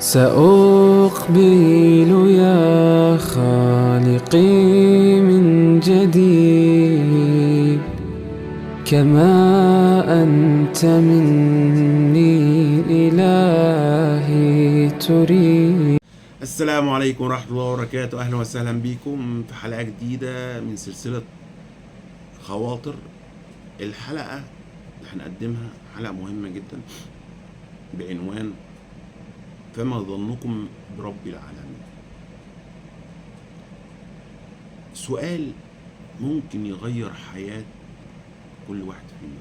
سأقبل يا خالقي من جديد كما أنت مني إلهي تريد. السلام عليكم ورحمة الله وبركاته. أهلا وسهلا بكم في حلقة جديدة من سلسلة خواطر. الحلقة اللي هنقدمها حلقة مهمة جدا بعنوان فما ظنكم برب العالمين. سؤال ممكن يغير حياة كل واحد فينا.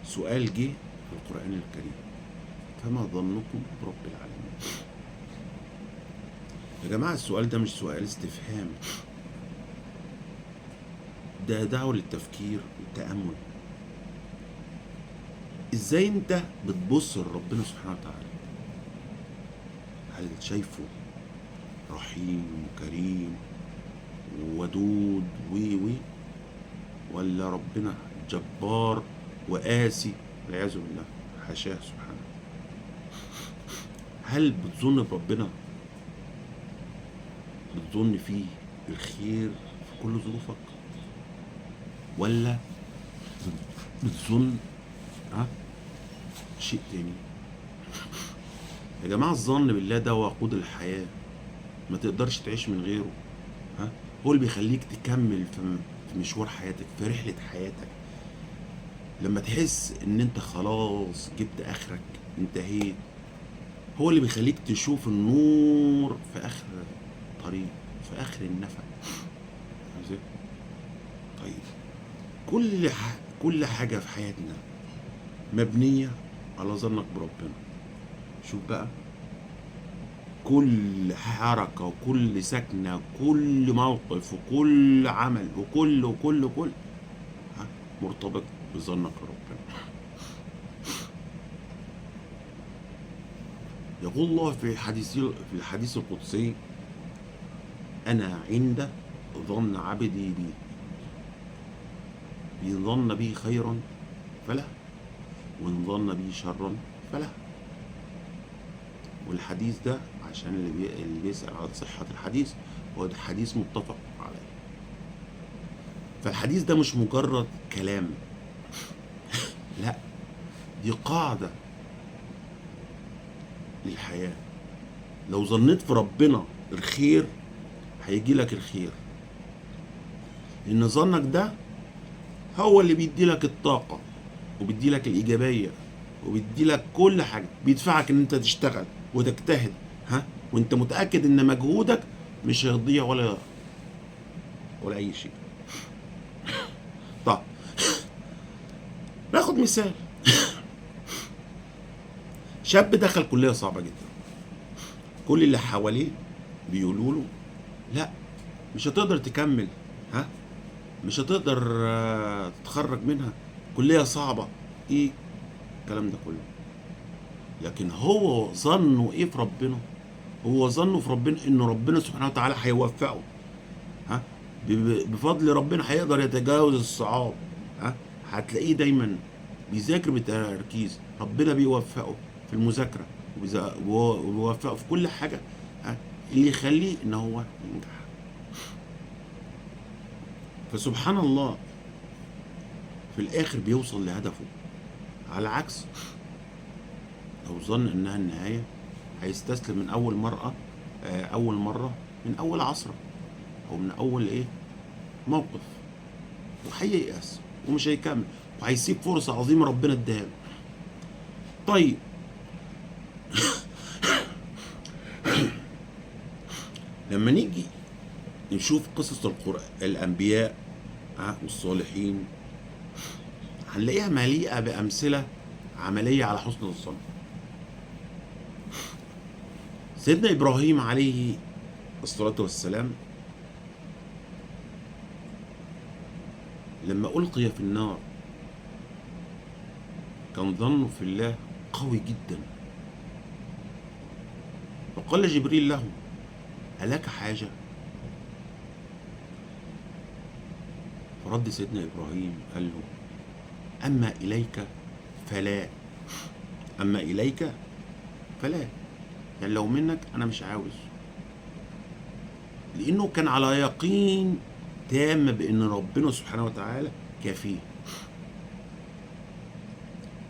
سؤال جه في القرآن الكريم: فما ظنكم برب العالمين. يا جماعة السؤال ده مش سؤال استفهام، ده دعوة للتفكير والتأمل. ازاي انت بتبص لربنا سبحانه وتعالى؟ هل شايفه رحيم كريم ودود ولا ربنا جبار وقاسي والعياذ بالله؟ حاشاه سبحانه. هل بتظن بربنا، بتظن فيه الخير في كل ظروفك، ولا بتظن شيء تاني؟ يا جماعة الظن بالله ده وقود الحياة، ما تقدرش تعيش من غيره. هو اللي بيخليك تكمل في مشوار حياتك، في رحلة حياتك. لما تحس ان انت خلاص جبت اخرك، انتهيت، هو اللي بيخليك تشوف النور في اخر طريق، في اخر النفق. طيب كل حاجة في حياتنا مبنية على ظنك بربنا. شوف بقى، كل حركة وكل سكنة وكل موقف وكل عمل وكل مرتبط بظنك بربنا. يقول الله في الحديث القدسي: أنا عند ظن عبدي بي، إن ظن بي خيرا فله، وإن ظن بي شرا فله. والحديث ده عشان اللي بيسأل عن صحة الحديث، هو ده حديث متفق عليه. فالحديث ده مش مجرد كلام، لا، دي قاعدة للحياة. لو ظنيت في ربنا الخير هيجي لك الخير، لأن ظنك ده هو اللي بيدي لك الطاقة وبيدي لك الإيجابية وبيدي لك كل حاجة، بيدفعك إن أنت تشتغل وتجتهد، وأنت متأكد إن مجهودك مش هيضيع ولا أي شيء. طب ناخد مثال. شاب دخل كلية صعبة جدا، كل اللي حواليه بيقولوا له لا مش هتقدر تكمل، مش هتقدر تتخرج منها، كلية صعبة، ايه الكلام ده كله. لكن هو ظنه ايه في ربنا؟ هو ظنه في ربنا ان ربنا سبحانه وتعالى هيوفقه، بفضل ربنا هيقدر يتجاوز الصعاب. هتلاقيه دايما بيذاكر بتركيز، ربنا بيوفقه في المذاكرة وبيوفقه في كل حاجة اللي يخليه ان هو ينجح. فسبحان الله في الاخر بيوصل لهدفه. على عكس لو ظن انها النهاية، هيستسلم من اول مرة من اول عصرة او من اول موقف، وهييأس ومش هيكمل وهيسيب فرصة عظيمة ربنا اداها له. طيب لما نيجي نشوف قصص الأنبياء والصالحين، هنلاقيها مليئة بأمثلة عملية على حسن الظن. سيدنا إبراهيم عليه الصلاة والسلام لما ألقي في النار كان ظنه في الله قوي جدا، فقال جبريل له: ألك حاجة؟ فرد سيدنا إبراهيم قال له: أما إليك فلا. يعني لو منك انا مش عاوز، لانه كان على يقين تام بان ربنا سبحانه وتعالى كافيه.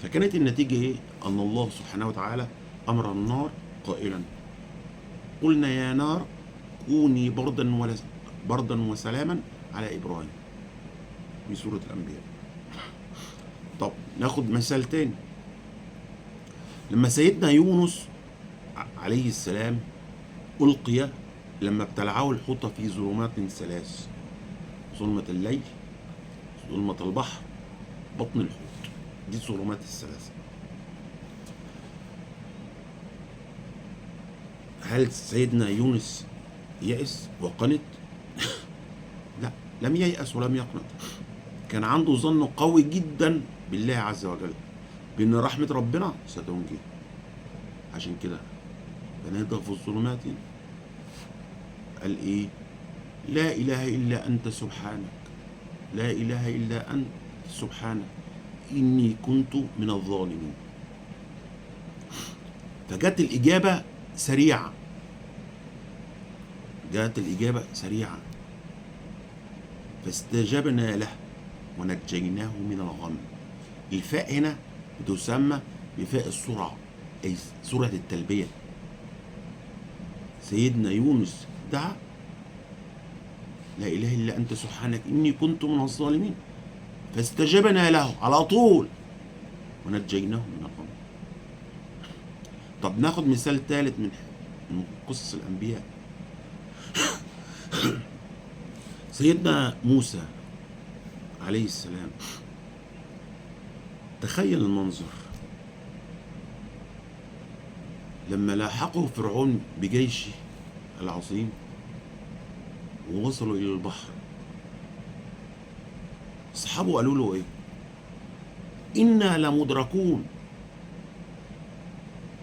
فكانت النتيجة ايه؟ ان الله سبحانه وتعالى امر النار قائلا: قلنا يا نار كوني بردا وسلاما على ابراهيم، في سورة الانبياء. طب ناخد مثال تاني. لما سيدنا يونس عليه السلام ألقي، لما ابتلعه الحوت في ظلمات ثلاث: ظلمة الليل، ظلمة البحر، بطن الحوت. دي الظلمات الثلاثة. هل سيدنا يونس يأس وقنط؟ لا، لم ييأس ولم يقنط. كان عنده ظن قوي جدا بالله عز وجل بأن رحمة ربنا ستنجيه. عشان كده فنادى في الظلمات، قال ايه؟ لا اله الا انت سبحانك، لا اله الا انت سبحانك اني كنت من الظالمين. فجت الاجابه سريعه، جاءت الاجابه سريعه. فاستجبنا له ونجيناه من الغم. الفاء هنا بتسمى بفاء السرعه، اي سرعه التلبيه. سيدنا يونس دعا: لا اله الا انت سبحانك اني كنت من الظالمين، فاستجبنا له على طول ونجيناه من الغم. طب ناخد مثال ثالث من قصص الانبياء. سيدنا موسى عليه السلام، تخيل المنظر لما لاحقه فرعون بجيشه العظيم ووصلوا الى البحر. اصحابه قالوا له ايه؟ انا لمدركون،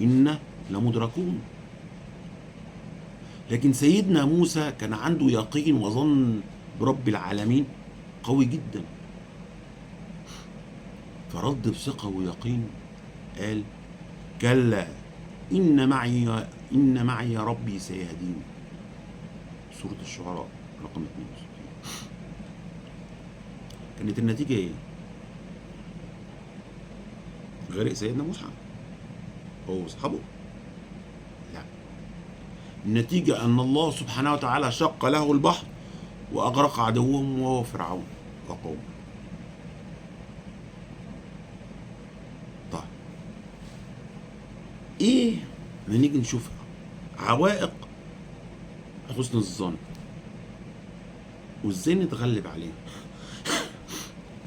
انا لمدركون. لكن سيدنا موسى كان عنده يقين وظن برب العالمين قوي جدا، فرد بثقة ويقين قال: كلا إن معي ربي سيهدين. سورة الشعراء رقم 62. كانت النتيجة ايه؟ غرق سيدنا موسى هو واصحابه؟ لا، النتيجة أن الله سبحانه وتعالى شق له البحر وأغرق عدوهم وهو فرعون وقومه. طيب إيه ما نيجي نشوف عوائق حسن الظن وإزاي نتغلب عليه؟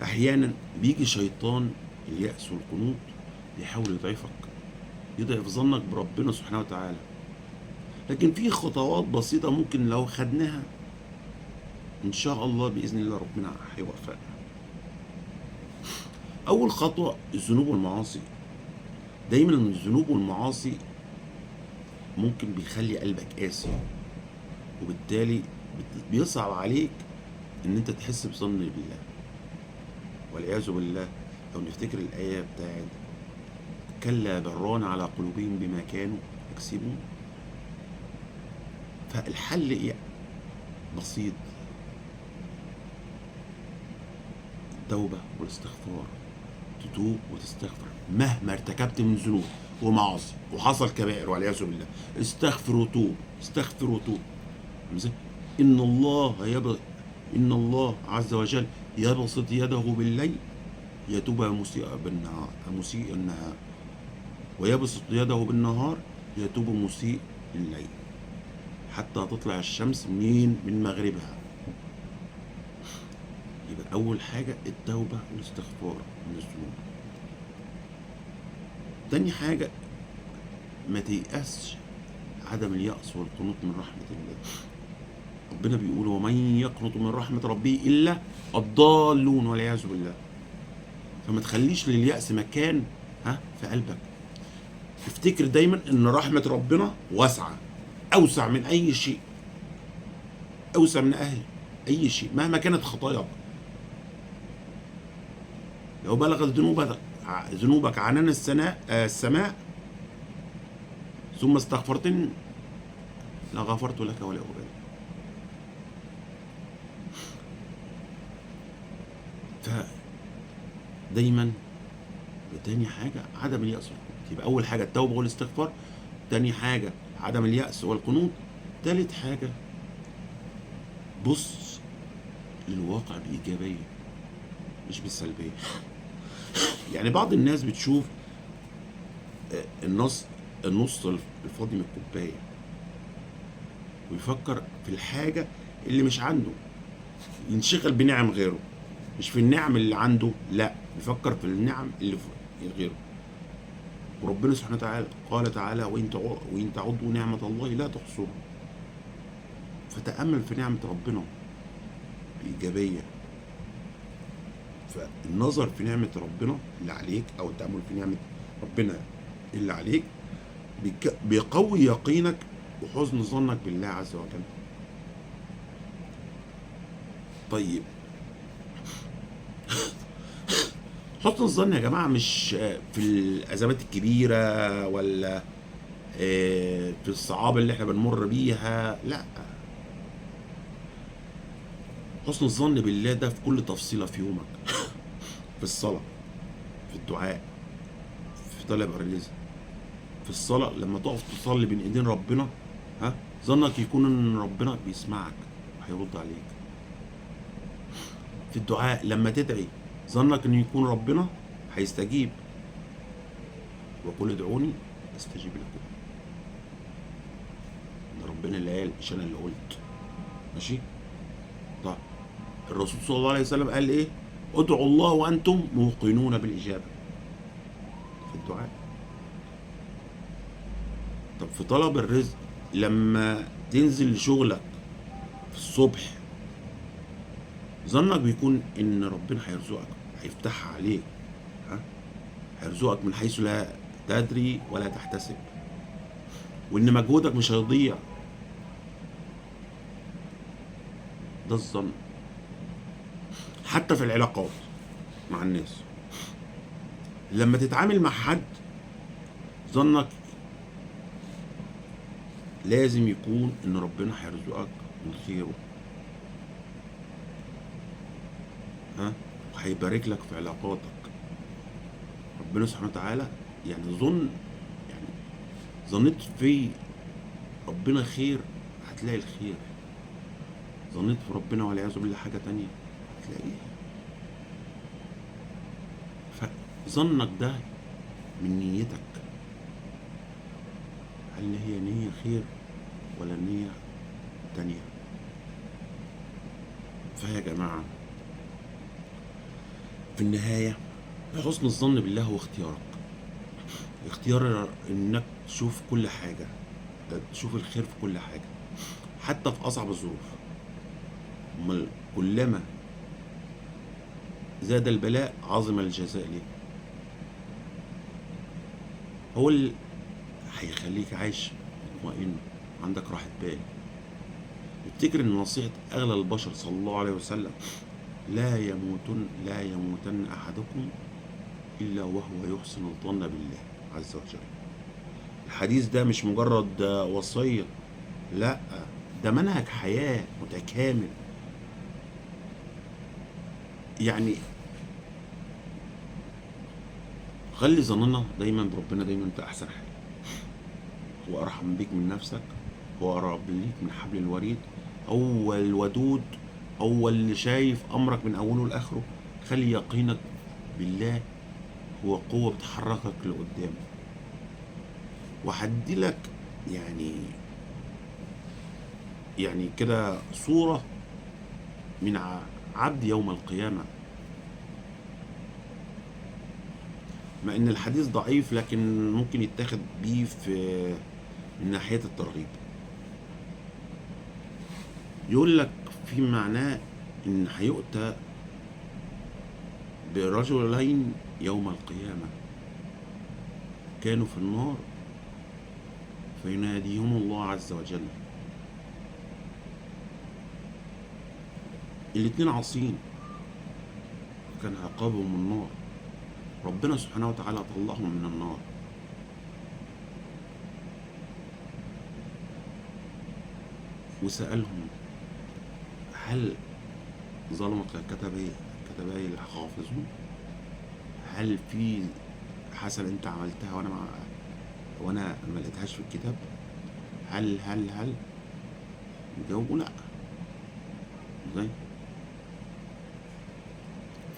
أحيانا بيجي شيطان اليأس والقنوط بيحاول يضعفك، يضعف ظنك بربنا سبحانه وتعالى. لكن في خطوات بسيطة ممكن لو خدناها إن شاء الله بإذن الله ربنا هيوفقنا. أول خطوة الذنوب والمعاصي. دايما الذنوب والمعاصي ممكن بيخلي قلبك قاسي، وبالتالي بيصعب عليك إن أنت تحس بظن بالله والعياذ بالله. لو نفتكر الآية بتاعت كلا بران على قلوبهم بما كانوا يكسبون. فالحل إيه؟ بسيط: التوبة والاستغفار. تتوب وتستغفر مهما ارتكبت من ذنوب ومعاصي وحصل كبائر والعياذ بالله. استغفر وتوب، استغفر وتوب. إن الله عز وجل يبسط يده بالليل يتوب مسيء النهار، ويبسط يده بالنهار يتوب مسيء الليل، حتى تطلع الشمس من مغربها. يبقى أول حاجة التوبة والاستغفار من الذنوب. تاني حاجة ما تيأسش، عدم اليأس والقنوط من رحمة الله. ربنا بيقول: ومن يقنط من رحمة ربه إلا الضالون والعياذ بالله. فما تخليش لليأس مكان في قلبك. افتكر دايما ان رحمة ربنا واسعة، اوسع من اي شيء، اوسع من اي شيء مهما كانت خطاياك. لو بلغت ذنوبك عنان السماء ثم استغفرتني لغفرت لك ولا أبالي. فدايما تاني حاجة عدم اليأس والقنوط. يبقى أول حاجة التوبة والاستغفار، تاني حاجة عدم اليأس والقنوط، تالت حاجة بص للواقع بإيجابية مش بالسلبية. يعني بعض الناس بتشوف النص الفاضي من الكوباية ويفكر في الحاجة اللي مش عنده، ينشغل بنعم غيره، مش في النعم اللي عنده، لا بيفكر في النعم اللي في غيره. وربنا سبحانه وتعالى قال تعالى وإن تعدوا نعمة الله لا تحصوها. فتأمل في نعمة ربنا بإيجابية. فالنظر في نعمة ربنا اللي عليك أو التأمل في نعمة ربنا اللي عليك بيقوي يقينك وحسن ظنك بالله عز وجل. طيب حسن الظن يا جماعة مش في الأزمات الكبيرة ولا في الصعاب اللي احنا بنمر بيها، لا. حسن الظن بالله ده في كل تفصيلة في يومك، في الصلاة، في الدعاء، في طلب الرزق، في الصلاة لما تقف تصلي بين ايدين ربنا، ظنك يكون ان ربنا بيسمعك وهيرد عليك. في الدعاء لما تدعي ظنك ان يكون ربنا هيستجيب، وقل ادعوني استجيب لكم. ده ربنا اللي قال مش انا اللي قلت. ماشي. طيب الرسول صلى الله عليه وسلم قال ايه؟ ادعوا الله وانتم موقنون بالاجابه في الدعاء. طب في طلب الرزق لما تنزل لشغلك في الصبح ظنك بيكون ان ربنا هيرزقك، هيفتحها عليك، هيرزقك من حيث لا تدري ولا تحتسب، وان مجهودك مش هيضيع. ده الظن. حتى في العلاقات مع الناس لما تتعامل مع حد ظنك لازم يكون ان ربنا هيرزقك من خيره، وهيبارك لك في علاقاتك. ربنا سبحانه وتعالى يعني يعني ظنيت في ربنا خير هتلاقي الخير، ظنيت في ربنا والعياذ بالله حاجة تانية هتلاقيها. فظنك ده من نيتك، هل هي نية خير ولا نية تانية؟ فيا جماعة في النهاية حسن الظن بالله هو اختيارك، اختيار انك تشوف كل حاجة، تشوف الخير في كل حاجة حتى في أصعب الظروف. أمال كلما زاد البلاء عظم الجزاء ليه؟ هو اللي هيخليك عايش مطمئن عندك راحة بال. افتكر ان نصيحة اغلى البشر صلى الله عليه وسلم لا يموتن احدكم الا وهو يحسن الظن بالله عز وجل. الحديث ده مش مجرد وصية، لا ده منهج حياة متكامل. يعني خلي ظننا دايما بربنا، دايما انت احسن حاجة، هو ارحم بيك من نفسك، هو اقرب ليك من حبل الوريد، هو الودود، هو اللي شايف امرك من اوله لاخره. خلي يقينك بالله هو قوة بتحركك لقدام. وهدي لك يعني كده صورة من عبد يوم القيامة، مع ان الحديث ضعيف لكن ممكن يتاخد بيه من ناحية الترغيب. يقول لك في معناه ان هيؤتى برجلين يوم القيامة كانوا في النار فيناديهم الله عز وجل. الاتنين عاصين كان عقابهم النار، ربنا سبحانه وتعالى طلعهم من النار. وسألهم هل ظلمك كتبي الحافظون؟ هل في حسنة انت عملتها وانا ما لقيتهاش في الكتاب؟ هل جاوبوا لا. ازاي؟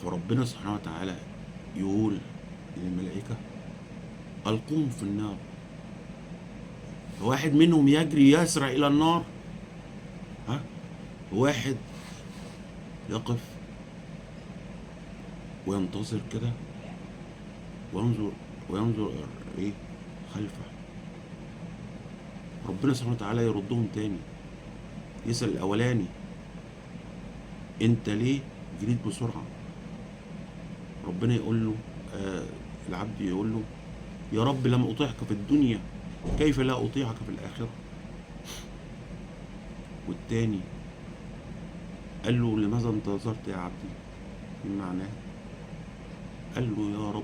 فربنا سبحانه وتعالى يقول للملائكة ألقوهم في النار، واحد منهم يجري يسرع إلى النار، واحد يقف وينتظر كده وينظر ايه خلفه. ربنا سبحانه وتعالى يردهم تاني، يسأل الأولاني انت ليه جريت بسرعة؟ ربنا يقول له العبد يقول له يا رب لم أطيعك في الدنيا كيف لا أطيعك في الآخرة. والتاني قال له لماذا انتظرت يا عبدي؟ من معناه قال له يا رب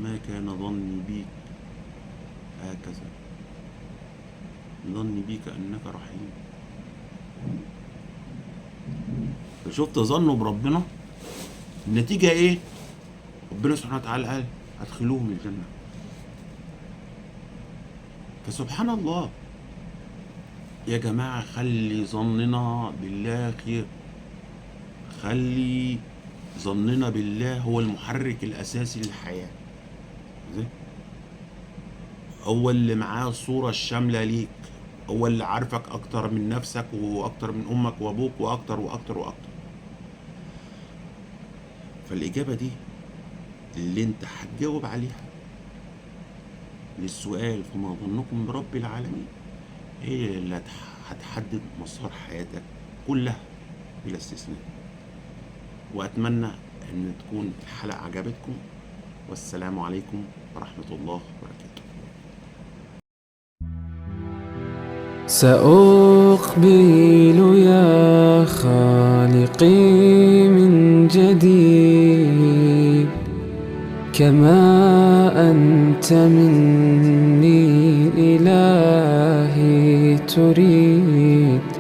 ما كان ظني بيك هكذا، ظني بيك أنك رحيم. فشفت ظنه بربنا النتيجة ايه؟ ربنا سبحانه وتعالى قال هدخلوهم الجنة. فسبحان الله يا جماعة، خلي ظننا بالله خير، خلي ظننا بالله هو المحرك الأساسي للحياة. هو اللي معاه الصورة الشاملة ليك، هو اللي عارفك أكتر من نفسك وأكتر من أمك وأبوك وأكتر وأكتر وأكتر. فالإجابة دي اللي أنت هتجاوب عليها للسؤال فما ظنكم برب العالمين هي اللي هتحدد مسار حياتك كلها بلا استثناء. وأتمنى أن تكون الحلقة عجبتكم، والسلام عليكم ورحمة الله وبركاته. سأقبل يا خالقي من جديد كما أنت مني إلهي تريد.